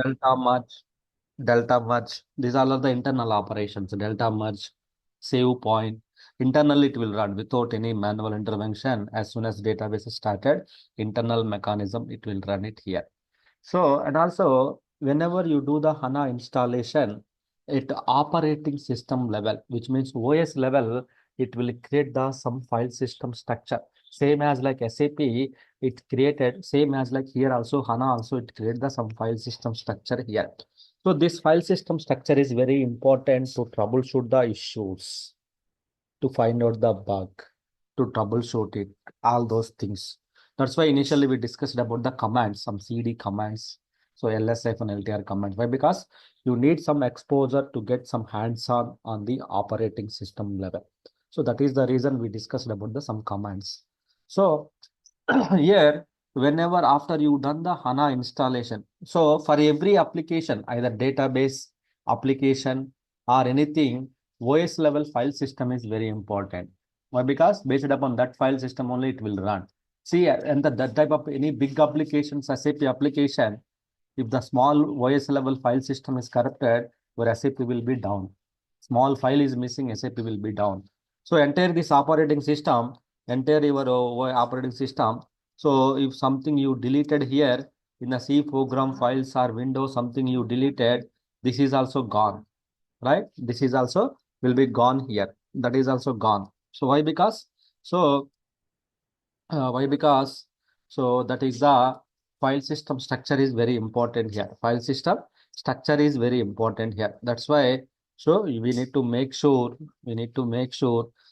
delta merge, delta merge. These all are the internal operations. Delta merge, save point. Internally, it will run without any manual intervention. As soon as database is started, internal mechanism, it will run it here. So, and also, whenever you do the HANA installation at operating system level, which means OS level, it will create the some file system structure. Same as like SAP, it created, same as like here also HANA also, it create the some file system structure here. So this file system structure is very important to troubleshoot the issues, to find out the bug, to troubleshoot it, all those things. That's why initially we discussed about the commands, some CD commands. So LSF and LTR commands. Why? Because you need some exposure to get some hands-on on the operating system level. So that is the reason we discussed about the some commands. So here, whenever after you done the HANA installation, so for every application, either database application or anything, OS level file system is very important. Why? Because based upon that file system only it will run. See, and that type of any big applications, SAP application, if the small OS level file system is corrupted, your SAP will be down. Small file is missing, SAP will be down. So entire this operating system, entire your operating system. So if something you deleted here in the C program files or Windows, something you deleted, this is also gone, right? This is also will be gone here. That is also gone. So why? Because so why? Because so that is the file system structure is very important here. File system structure is very important here. That's why so we need to make sure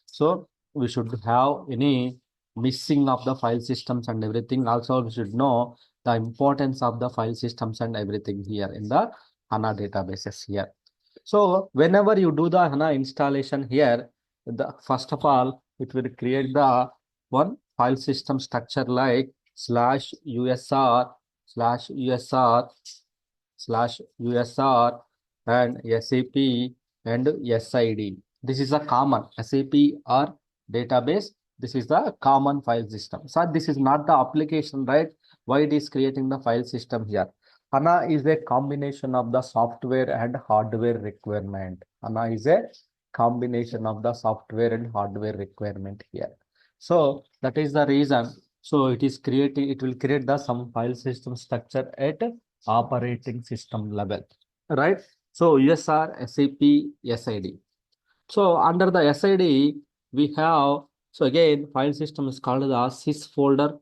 so we should have any missing of the file systems and everything. Also, we should know the importance of the file systems and everything here in the HANA databases here. So whenever you do the HANA installation here, the first of all, it will create the one file system structure like slash usr slash usr slash usr and SAP and SID. This is a common SAP or database. This is the common file system. So this is not the application, right? Why it is creating the file system here? HANA is a combination of the software and hardware requirement. HANA is a combination of the software and hardware requirement here. So that is the reason. So it is creating, it will create the some file system structure at operating system level, right? So USR, SAP, SID. So under the SID, we have, so again, file system is called the sys folder,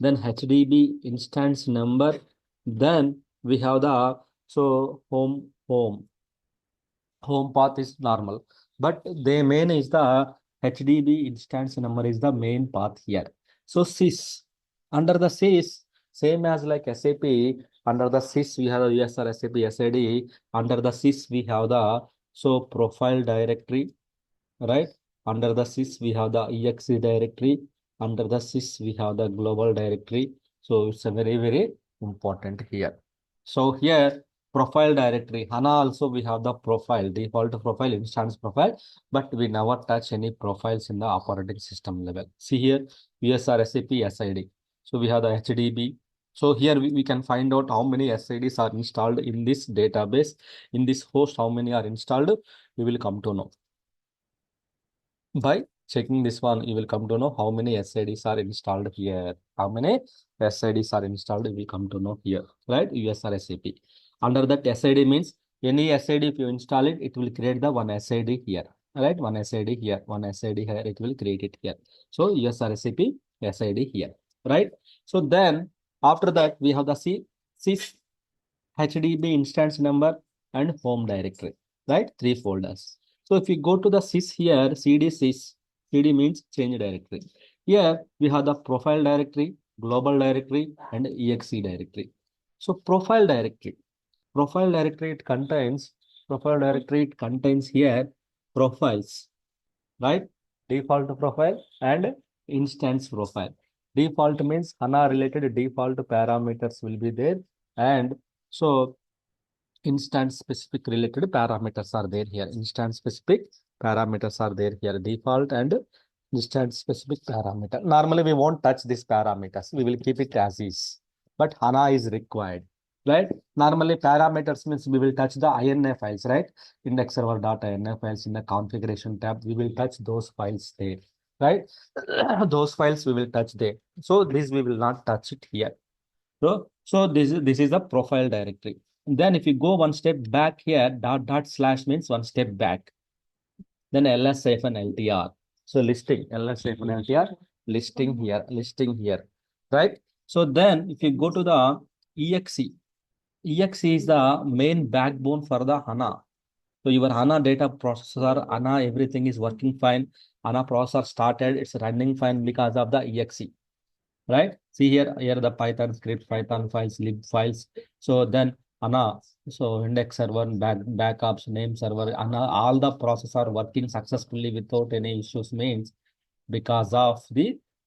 then HDB instance number, then we have the, so home path is normal, but the main is the HDB instance number is the main path here. So sys, under the sys, same as like SAP, under the sys we have the USR SAP SID, under the sys we have the so profile directory, right? Under the sys we have the exe directory, under the sys we have the global directory. So it's a very important here. So here profile directory, HANA also we have the profile, default profile, instance profile, but we never touch any profiles in the operating system level. See here USR SAP SID. So we have the HDB. So here we can find out how many SIDs are installed in this database, in this host, how many are installed, we will come to know. By checking this one, you will come to know how many SIDs are installed here. How many SIDs are installed, we come to know here, right? USR SAP. Under that SID means any SID, if you install it, it will create the one SID here, right? One SID here, one SID here, it will create it here. So USR SAP SID here, right? So then after that, we have the sys HDB instance number and home directory, right? Three folders. So if you go to the sys here, CD sys, CD means change directory. Here we have the profile directory, global directory, and exe directory. So profile directory it contains here profiles, right? Default profile and instance profile. Default means HANA related default parameters will be there, and so instance specific related parameters are there here. Instance specific parameters are there here. Default and instance specific parameter. Normally we won't touch these parameters. We will keep it as is. But HANA is required. right? Normally parameters means we will touch the INI files, right? Index server dot INI files in the configuration tab. We will touch those files there, right? Those files we will touch there. So this we will not touch it here. So this is the profile directory. Then if you go one step back here, dot slash means one step back. Then ls and LTR. So listing ls and LTR, listing here, right? So then if you go to the exe is the main backbone for the HANA. So your HANA data processor, HANA everything is working fine. HANA processor started, it's running fine because of the exe, right? See here the Python script, Python files, lib files. So then HANA, so index server, backups, name server, HANA, all the process are working successfully without any issues means because of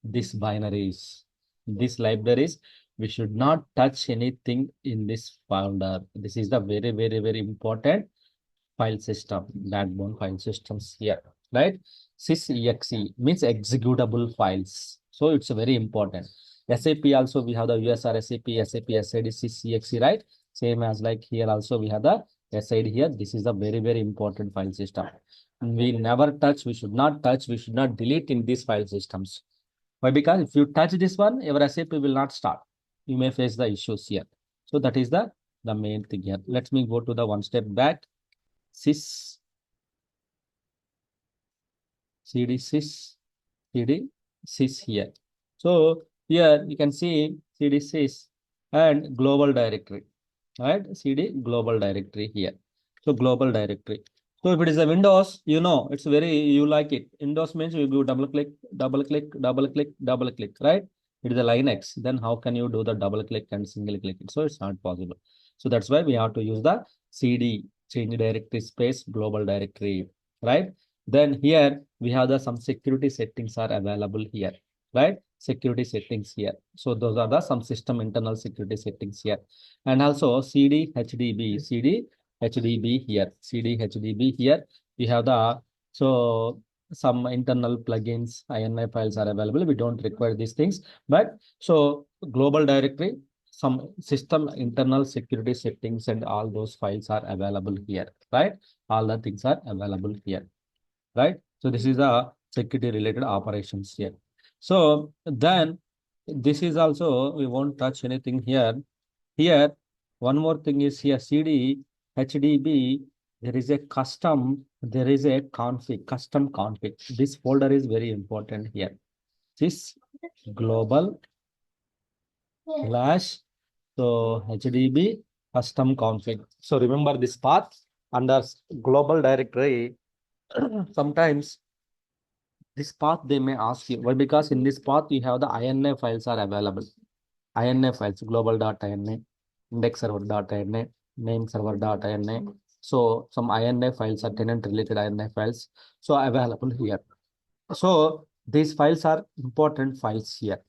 this binaries, these libraries. We should not touch anything in this folder. This is the very important file system, backbone file systems here, right? Sysexe means executable files. So it's very important. SAP also we have the USR SAP, SAP SID, sysexe, right? Same as like here also we have the SID here. This is a very important file system. We never touch, we should not touch, we should not delete in these file systems. Why? Because if you touch this one, your SAP will not start. You may face the issues here. So that is the main thing here. Let me go to the one step back. Sys cd sys here. So here you can see cd sys and global directory, right? Cd global directory here. So global directory. So if it is a Windows, you know, it's very, you like it. Windows means you do double click, right? It is a Linux. Then how can you do the double click and single click it? So it's not possible. So that's why we have to use the cd, change directory space, global directory, right? Then here we have the some security settings are available here, right? Security settings here. So those are the some system internal security settings here. And also cd HDB here, cd here. We have the, so some internal plugins, INI files are available. We don't require these things, but so global directory, some system internal security settings and all those files are available here, right? All the things are available here, right? So this is the security related operations here. So then this is also, we won't touch anything here. Here, one more thing is here, cd HDB, there is a config, custom config. This folder is very important here. This global slash, so HDB custom config. So remember this path under global directory. Sometimes this path they may ask you. Why? Because in this path you have the INI files are available. INI files, global.ini, index server.ini, name server.ini. So some INI files are tenant related INI files. So available here. So these files are important files here.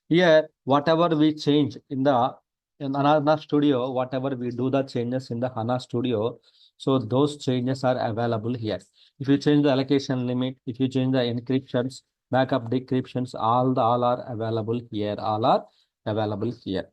Here, whatever we change in HANA Studio, whatever we do the changes in the HANA Studio, so those changes are available here. If you change the allocation limit, if you change the encryptions, backup decryptions, all are available here. All are available here,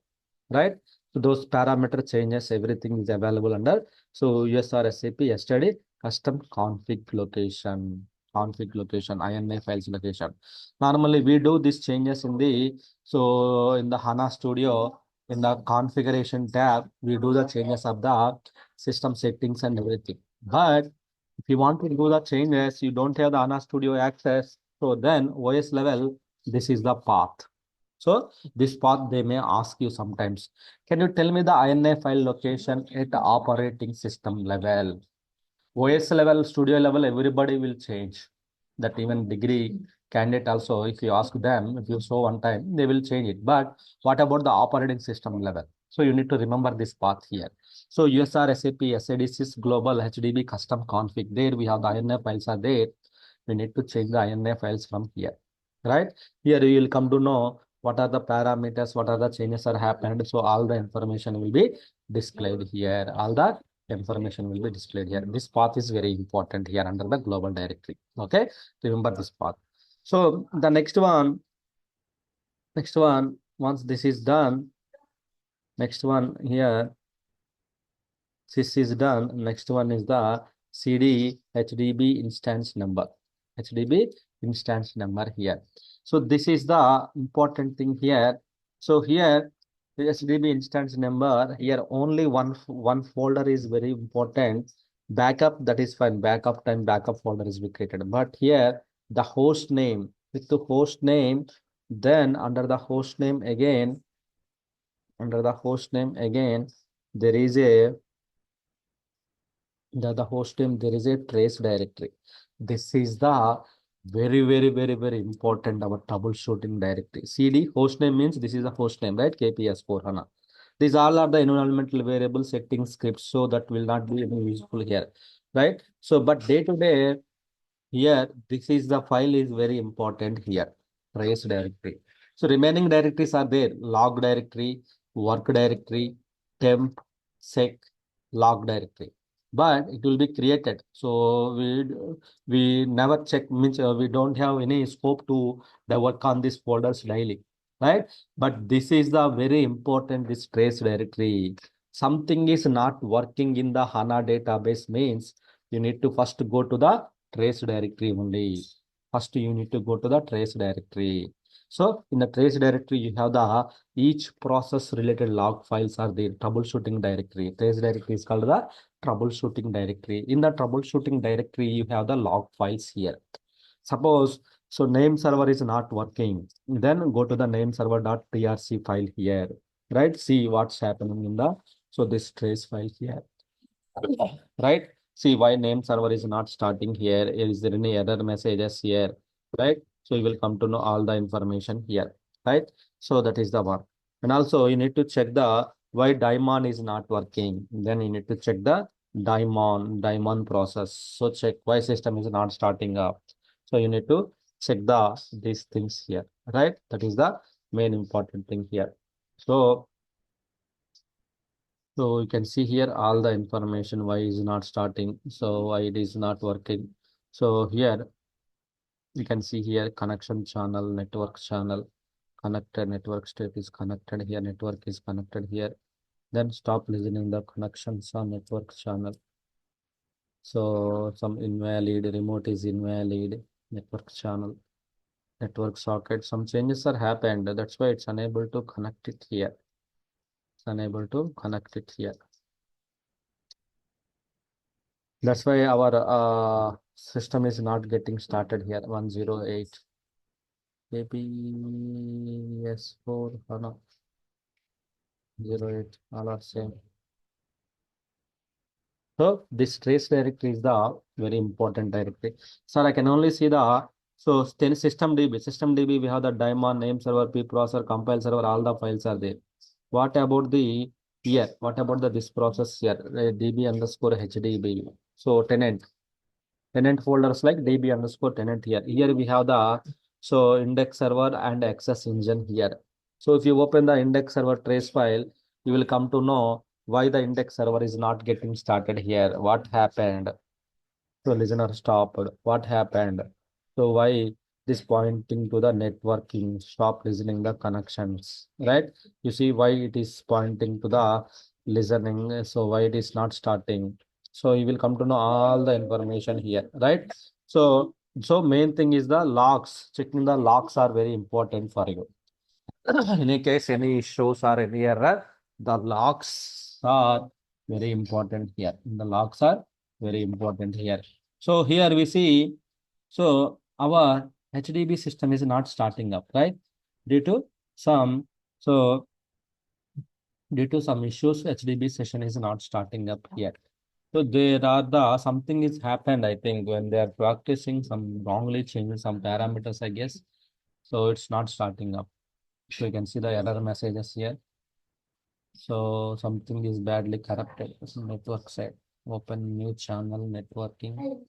right? So those parameter changes, everything is available under. So USR SAP yesterday custom config location, INI files location. Normally we do these changes in the, so in the HANA Studio, in the configuration tab, we do the changes of the system settings and everything. But if you want to do the changes, you don't have the HANA Studio access. So then OS level, this is the path. So this path they may ask you sometimes. Can you tell me the INI file location at the operating system level? OS level, studio level, everybody will change. That even degree candidate also, if you ask them, if you show one time, they will change it. But what about the operating system level? So you need to remember this path here. So USR, SAP, SADSys, global, HDB, custom config. There we have the INI files are there. We need to change the INI files from here, right? Here you will come to know what are the parameters, what are the changes are happened. So all the information will be displayed here. All the information will be displayed here. This path is very important here under the global directory. Okay, remember this path. So the next one, once this is done, next one here, This is done. Next one is the CD HDB instance number. HDB instance number here. So this is the important thing here. So here the HDB instance number here only one folder is very important. Backup, that is fine. Backup time backup folder is be created. But here the host name, with the host name, then under the host name again there is a the host name, there is a trace directory. This is the very important our troubleshooting directory. CD host name means this is the host name, right? KPS 4 HANA. These all are the environmental variable setting scripts, so that will not be any useful here, right? So but day to day here, this is the file is very important here, trace directory. So remaining directories are there, log directory, work directory, temp, sec, log directory. But it will be created. So we never check, means we don't have any scope to the work on these folders daily, right? But this is the very important, this trace directory. Something is not working in the HANA database means you need to first go to the trace directory only. First, you need to go to the trace directory. So in the trace directory, you have the each process related log files are there. Troubleshooting directory. Trace directory is called the troubleshooting directory. In the troubleshooting directory, you have the log files here. Suppose so name server is not working. Then go to the name server.trc file here. Right? See what's happening in the this trace file here. Right? See why name server is not starting here. Is there any error messages here? Right? So you will come to know all the information here. Right? So that is the one. And also you need to check the why daemon is not working. Then you need to check the daemon process. So check why system is not starting up. So you need to check these things here. Right? That is the main important thing here. So you can see here all the information why is not starting. So why it is not working. So here you can see here connection channel, network channel, connected network state is connected here, network is connected here. Then stop listening the connections on network channel. So some invalid, remote is invalid, network channel, network socket. Some changes are happened. That's why it's unable to connect it here. It's unable to connect it here. That's why our system is not getting started here. 108 KPS4 HANA 08 all are same. So this trace directory is the very important directory. Sir, I can only see the then system DB. System DB we have the daemon, name server, pprocessor, compile server, all the files are there. What about the here? What about this process here? DB underscore HDB. So tenant folders like db underscore tenant here. Here we have the index server and access engine here. So if you open the index server trace file, you will come to know why the index server is not getting started here. What happened? So listener stopped. What happened? So why this pointing to the networking? Stop listening the connections, right? You see why it is pointing to the listening. So why it is not starting? So you will come to know all the information here, right? So main thing is the logs. Checking the logs are very important for you. In case any issues or any error, the logs are very important here. The logs are very important here. So here we see, so our HDB system is not starting up, right? Due to some, so due to some issues, HDB session is not starting up yet. So there are something is happened, I think, when they are practicing some wrongly changing some parameters, I guess. So it's not starting up. So you can see the error messages here. So something is badly corrupted. Network side. Open new channel networking.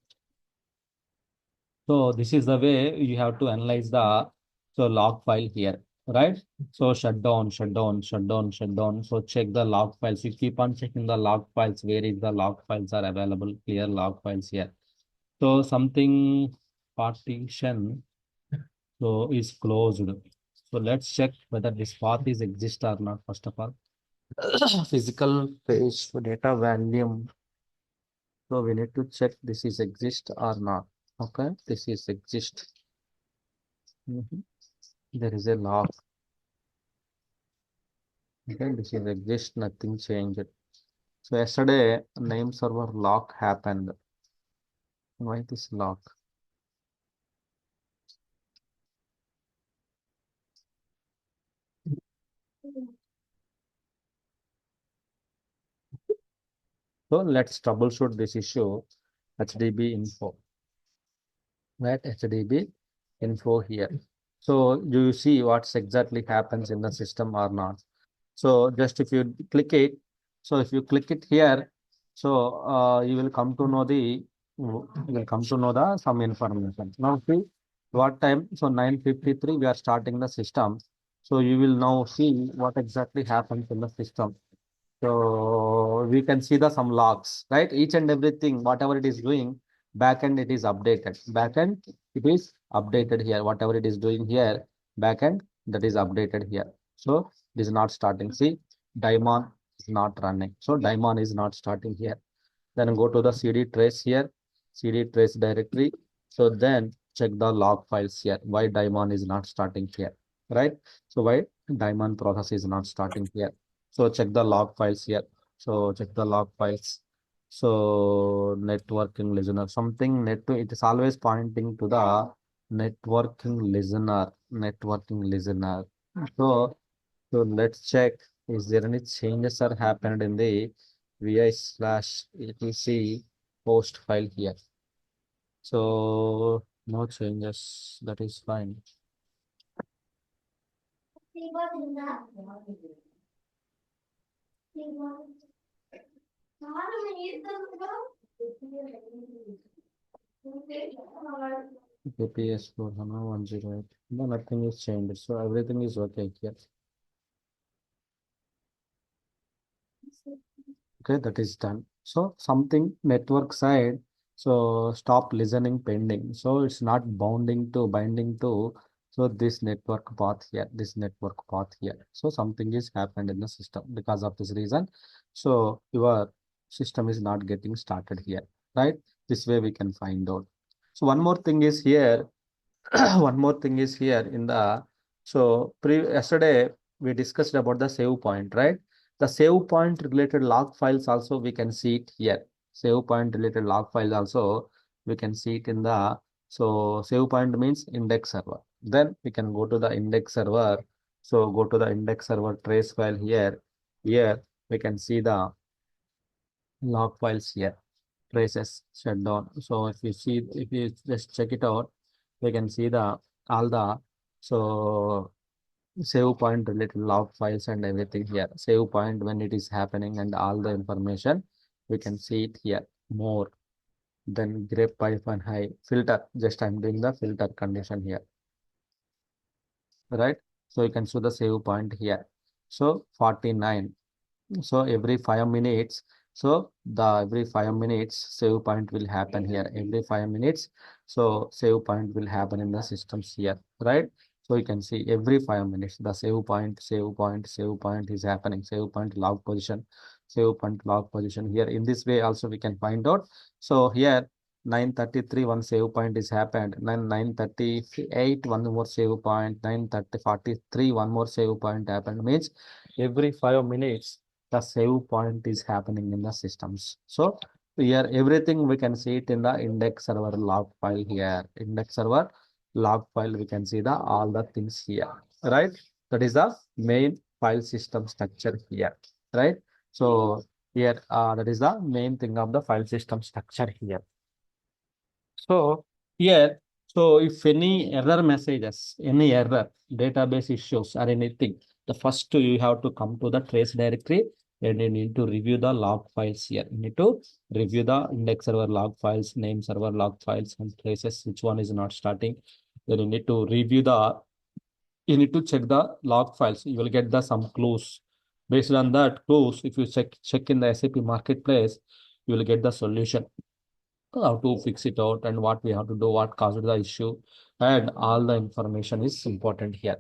So this is the way you have to analyze the log file here, right? So shut down, shut down, shut down, shut down. So check the log files. You keep on checking the log files. Where is the log files are available? Clear log files here. So something partition is closed. So let's check whether this path is exist or not, first of all. Physical page data volume. So we need to check this is exist or not. Okay, this is exist. Mhm. There is a log. Okay, this is exist, nothing changed. So yesterday name server lock happened. Why this lock? So let's troubleshoot this issue. HDB info. Right, HDB info here. So do you see what's exactly happens in the system or not? So just if you click it, so if you click it here, so you will come to know the some information. Now see what time? So 9:53 we are starting the system. So you will now see what exactly happens in the system. So we can see the some logs, right? Each and everything, whatever it is doing, backend it is updated. Backend it is updated here. Whatever it is doing here, backend that is updated here. So it is not starting. See, daemon is not running. So daemon is not starting here. Then go to the CD trace here, CD trace directory. So then check the log files here. Why daemon is not starting here, right? So why daemon process is not starting here? So check the log files here. So check the log files. So networking listener, something net to it is always pointing to the networking listener, networking listener. So so let's check, is there any changes are happened in the vi slash etc post file here. So no changes, that is fine. KPS for HANA 108. No, nothing is changed. So everything is okay here. Okay, that is done. So something network side. So stop listening pending. So it's not binding to. So this network path here, this network path here. So something is happened in the system because of this reason. So your system is not getting started here, right? This way we can find out. So one more thing is here. One more thing is here in the, so yesterday we discussed about the save point, right? The save point related log files also we can see it here. Save point related log files also we can see it in the, so save point means index server. Then we can go to the index server. So go to the index server trace file here. Here we can see the log files here, traces shutdown. So if you see, if you just check it out, we can see the all the, so save point related log files and everything here. Save point when it is happening and all the information we can see it here. More than grep python high filter. Just I'm doing the filter condition here, right? So you can see the save point here. So 49. So every 5 minutes, so the every 5 minutes save point will happen here. Every 5 minutes, so save point will happen in the systems here, right? So you can see every 5 minutes the save point is happening. Save point log position, save point log position here. In this way also we can find out. So here 9:33 one save point is happened. Then 9:38 one more save point. 9:43 one more save point happened. Means every 5 minutes the save point is happening in the systems. So here everything we can see it in the index server log file here. Index server log file we can see the all the things here, right? That is the main file system structure here, right? So here that is the main thing of the file system structure here. So here, so if any error messages, any error, database issues or anything, the first you have to come to the trace directory and you need to review the log files here. You need to review the index server log files, name server log files and traces, which one is not starting. Then you need to review the, you need to check the log files. You will get the some clues. Based on that clues, if you check in the SAP marketplace, you will get the solution how to fix it out and what we have to do, what caused the issue, and all the information is important here.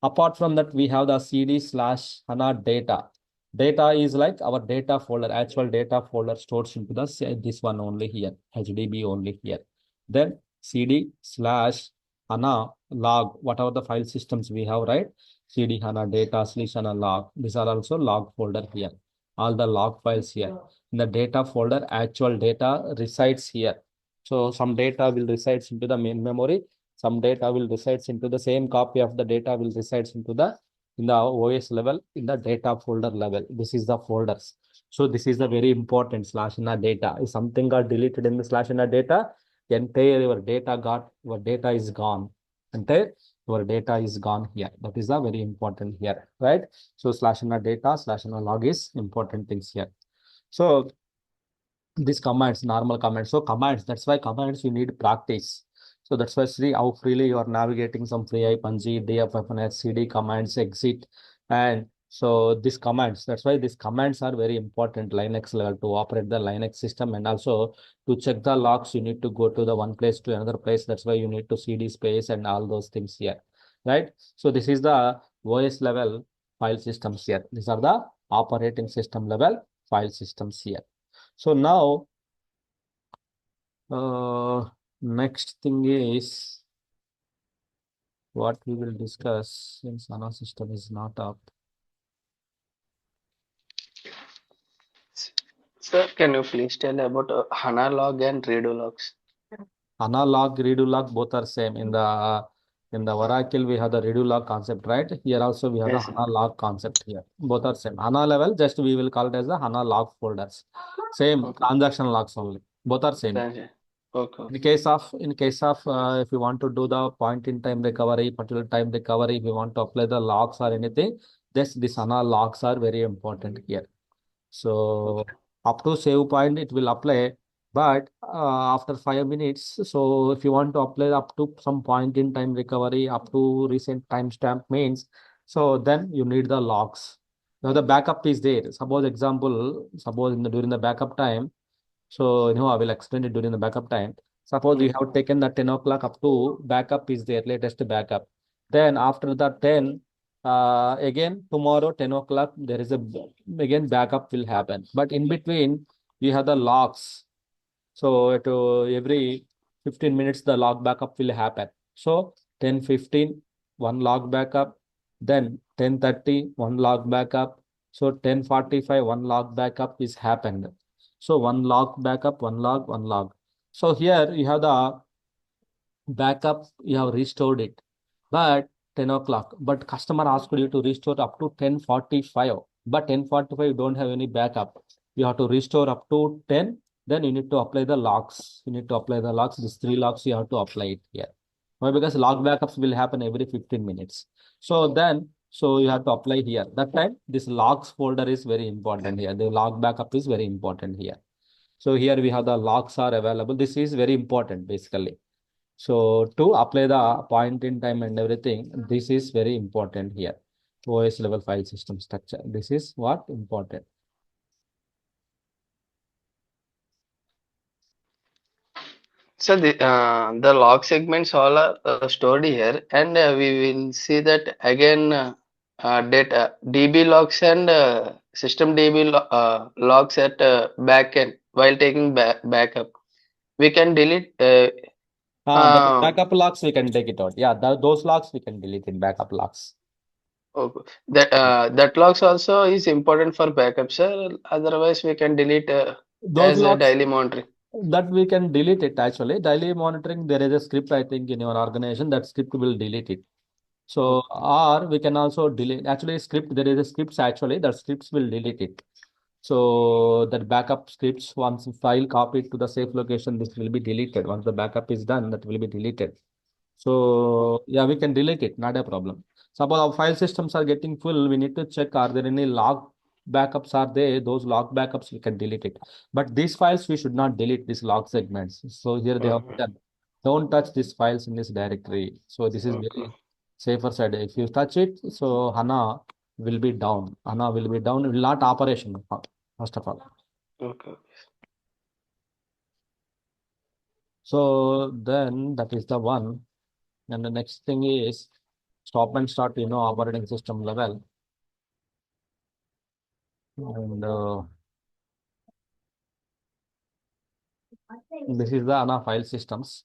Apart from that, we have the CD slash HANA data. Data is like our data folder, actual data folder stores into the this one only here, HDB only here. Then CD slash HANA log, whatever the file systems we have, right? CD HANA data slash HANA log. These are also log folder here. All the log files here. In the data folder, actual data resides here. So some data will resides into the main memory. Some data will resides into the same copy of the data will resides into the in the OS level, in the data folder level. This is the folders. So this is the very important slash in the data. If something got deleted in the slash in the data, entire your data is gone. Entire your data is gone here. That is the very important here, right? So slash in the data, slash in the log is important things here. So these commands, normal commands. So commands, that's why commands you need practice. So that's why see how freely you are navigating some free punji, dff, cd commands, exit. And so these commands, that's why these commands are very important Linux level to operate the Linux system. And also to check the logs, you need to go to the one place to another place. That's why you need to cd space and all those things here, right? So this is the OS level file systems here. These are the operating system level file systems here. So now, next thing is what we will discuss since HANA system is not up. Sir, can you please tell about HANA log and redo logs? HANA log, redo log, both are same. In the Oracle, we have the redo log concept, right? Here also we have the Yes, sir. HANA log concept here. Both are same. HANA level, just we will call it as the HANA log folders. Same Okay. transaction logs only. Both are same. Thank you. Okay. In case of if you want to do the point in time recovery, particular time recovery, if you want to apply the logs or anything, this HANA logs are very important here. So Okay. up to save point it will apply, but after 5 minutes, so if you want to apply up to some point in time recovery up to recent timestamp means, so then you need the logs. Now the backup is there. Suppose during the backup time. So, I will explain it during the backup time. Suppose you Mm. have taken the 10 o'clock up to backup is there, latest backup. Then after the 10, again tomorrow 10 o'clock, there is again backup will happen. But in between, you have the logs. So every 15 minutes, the log backup will happen. So 10:15, one log backup, then 10:30, one log backup. So 10:45, one log backup is happened. So one log backup, one log, one log. So here you have the backup, you have restored it, but 10 o'clock. But customer asked you to restore up to 10:45, but 10:45 you don't have any backup. You have to restore up to 10. Then you need to apply the logs. You need to apply the logs. These three logs you have to apply it here. Why? Because log backups will happen every 15 minutes. So you have to apply here. That time, this logs folder is very important here. The log backup is very important here. So here we have the logs are available. This is very important basically. So to apply the point in time and everything, this is very important here. OS level file system structure. This is what important. So the log segments all are stored here, and we will see that again data DB logs and system DB logs at backend while taking backup. We can delete. That Uh, backup logs we can take it out. Yeah, those logs we can delete in backup logs. Okay. That logs also is important for backup, sir. Otherwise, we can delete Those as a logs daily monitoring. that we can delete it actually. Daily monitoring, there is a script I think in your organization that script will delete it. So, Okay. or we can also delete, actually script, there is a scripts actually, that scripts will delete it. So that backup scripts, once file copied to the safe location, this will be deleted. Once the backup is done, that will be deleted. So yeah, we can delete it, not a problem. Suppose our file systems are getting full, we need to check are there any log backups are there, those log backups we can delete it. But these files we should not delete these log segments. So here they have Mhm. written, don't touch these files in this directory. So this is Okay. very safer side. If you touch it, so HANA will be down. HANA will be down, it will not operation first of all. Okay. So then that is the one. And the next thing is stop and start, operating system level. And this is the HANA file systems.